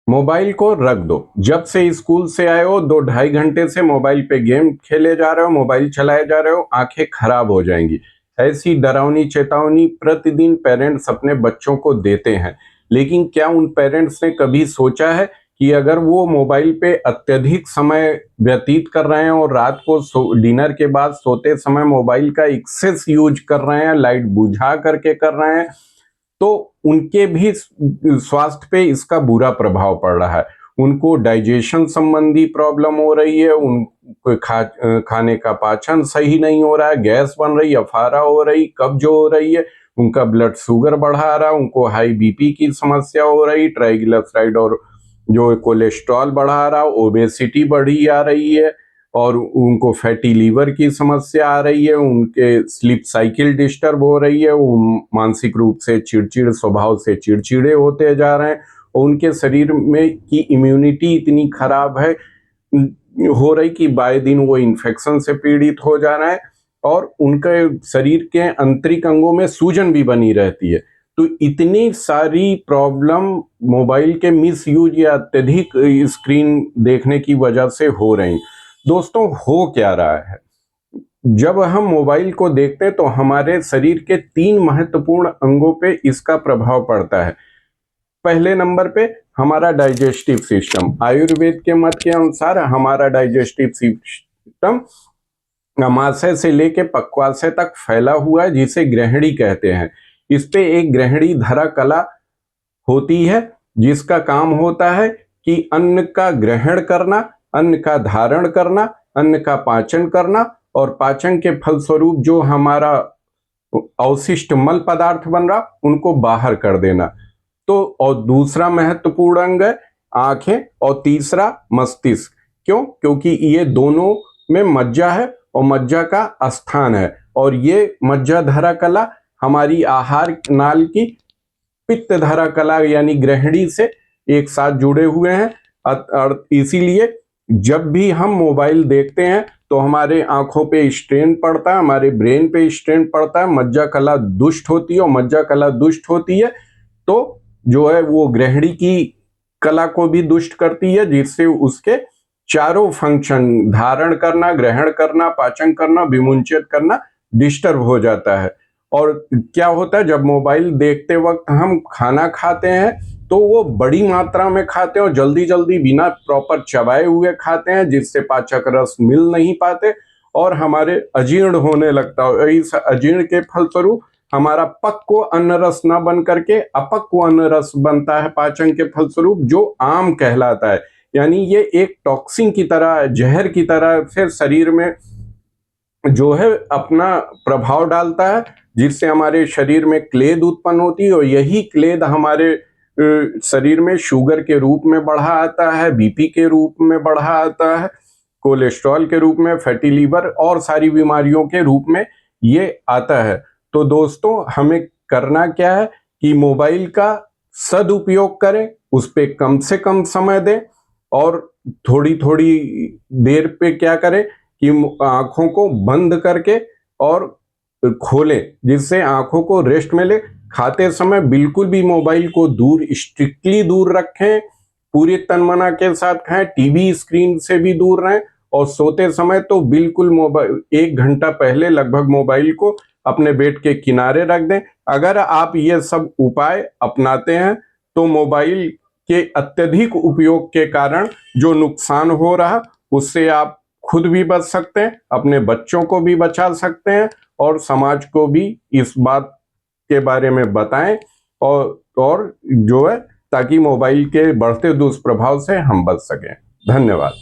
Mobile को रख दो। जब से स्कूल से आए हो 2-2.5 घंटे से मोबाइल पे गेम खेले जा रहे हो, मोबाइल चलाए जा रहे हो, आंखें खराब हो जाएंगी। ऐसी डरावनी चेतावनी प्रतिदिन पेरेंट्स अपने बच्चों को देते हैं। लेकिन क्या उन पेरेंट्स ने कभी सोचा है कि अगर वो मोबाइल पे अत्यधिक समय व्यतीत कर रहे हैं और रात को डिनर के बाद सोते समय मोबाइल का एक्सेस यूज कर रहे हैं, लाइट बुझा करके कर रहे हैं, तो उनके भी स्वास्थ्य पे इसका बुरा प्रभाव पड़ रहा है। उनको डाइजेशन संबंधी प्रॉब्लम हो रही है, उनको खाने का पाचन सही नहीं हो रहा है, गैस बन रही है, अफारा हो रही, कब्ज हो रही है, उनका ब्लड शुगर बढ़ा रहा है, उनको हाई बीपी की समस्या हो रही, ट्राइग्लिसराइड और जो कोलेस्ट्रॉल बढ़ा रहा, ओबेसिटी बढ़ी आ रही है, और उनको फैटी लीवर की समस्या आ रही है, उनके स्लीप साइकिल डिस्टर्ब हो रही है, वो मानसिक रूप से चिड़चिड़ स्वभाव से चिड़चिड़े होते जा रहे हैं, और उनके शरीर में की इम्यूनिटी इतनी खराब है हो रही कि बाय दिन वो इन्फेक्शन से पीड़ित हो जा रहा है, और उनके शरीर के आंतरिक अंगों में सूजन भी बनी रहती है। तो इतनी सारी प्रॉब्लम मोबाइल के मिस यूज या अत्यधिक स्क्रीन देखने की वजह से हो रही। दोस्तों, हो क्या रहा है? जब हम मोबाइल को देखते हैं तो हमारे शरीर के 3 महत्वपूर्ण अंगों पे इसका प्रभाव पड़ता है। पहले नंबर पे हमारा डाइजेस्टिव सिस्टम। आयुर्वेद के मत के अनुसार हमारा डाइजेस्टिव सिस्टम अमाशय से लेके पक्वाशय तक फैला हुआ है, जिसे ग्रहणी कहते हैं। इस पे एक ग्रहणी धरा कला होती है, जिसका काम होता है कि अन्न का ग्रहण करना, अन्न का धारण करना, अन्न का पाचन करना, और पाचन के फलस्वरूप जो हमारा अवशिष्ट मल पदार्थ बन रहा उनको बाहर कर देना। तो और दूसरा महत्वपूर्ण अंग है आंखें, और तीसरा मस्तिष्क। क्यों? क्योंकि ये दोनों में मज्जा है और मज्जा का स्थान है, और ये मज्जा धरा कला हमारी आहार नाल की पित्त धारा कला यानी ग्रहणी से एक साथ जुड़े हुए हैं। और इसीलिए जब भी हम मोबाइल देखते हैं तो हमारे आंखों पे स्ट्रेन पड़ता है, हमारे ब्रेन पे स्ट्रेन पड़ता है, मज्जा कला दुष्ट होती है, और मज्जा कला दुष्ट होती है तो जो है वो ग्रहणी की कला को भी दुष्ट करती है, जिससे उसके चारों फंक्शन धारण करना, ग्रहण करना, पाचन करना, विमुंचित करना डिस्टर्ब हो जाता है। और क्या होता है, जब मोबाइल देखते वक्त हम खाना खाते हैं तो वो बड़ी मात्रा में खाते हैं और जल्दी जल्दी बिना प्रॉपर चबाए हुए खाते हैं, जिससे पाचक रस मिल नहीं पाते और हमारे अजीर्ण होने लगता है। इस अजीर्ण के फलस्वरूप हमारा पक्व अन्न रस न बन करके अपक्व अन्न रस बनता है पाचन के फलस्वरूप, जो आम कहलाता है। यानी ये एक टॉक्सिन की तरह, जहर की तरह से शरीर में जो है अपना प्रभाव डालता है, जिससे हमारे शरीर में क्लेद उत्पन्न होती है, और यही क्लेद हमारे शरीर में शुगर के रूप में बढ़ा आता है, बीपी के रूप में बढ़ा आता है, कोलेस्ट्रॉल के रूप में, फैटी लीवर और सारी बीमारियों के रूप में ये आता है। तो दोस्तों, हमें करना क्या है कि मोबाइल का सदुपयोग करें, उस पे कम से कम समय दें, और थोड़ी थोड़ी देर पे क्या करें कि आंखों को बंद करके और खोलें, जिससे आंखों को रेस्ट मिले। खाते समय बिल्कुल भी मोबाइल को दूर, स्ट्रिक्टली दूर रखें, पूरी तनमना के साथ खाएं, टीवी स्क्रीन से भी दूर रहें, और सोते समय तो बिल्कुल मोबाइल 1 घंटा पहले लगभग मोबाइल को अपने बेड के किनारे रख दें। अगर आप ये सब उपाय अपनाते हैं तो मोबाइल के अत्यधिक उपयोग के कारण जो नुकसान हो रहा उससे आप खुद भी बच सकते हैं, अपने बच्चों को भी बचा सकते हैं, और समाज को भी इस बात के बारे में बताएं, और जो है ताकि मोबाइल के बढ़ते दुष्प्रभाव से हम बच सकें। धन्यवाद।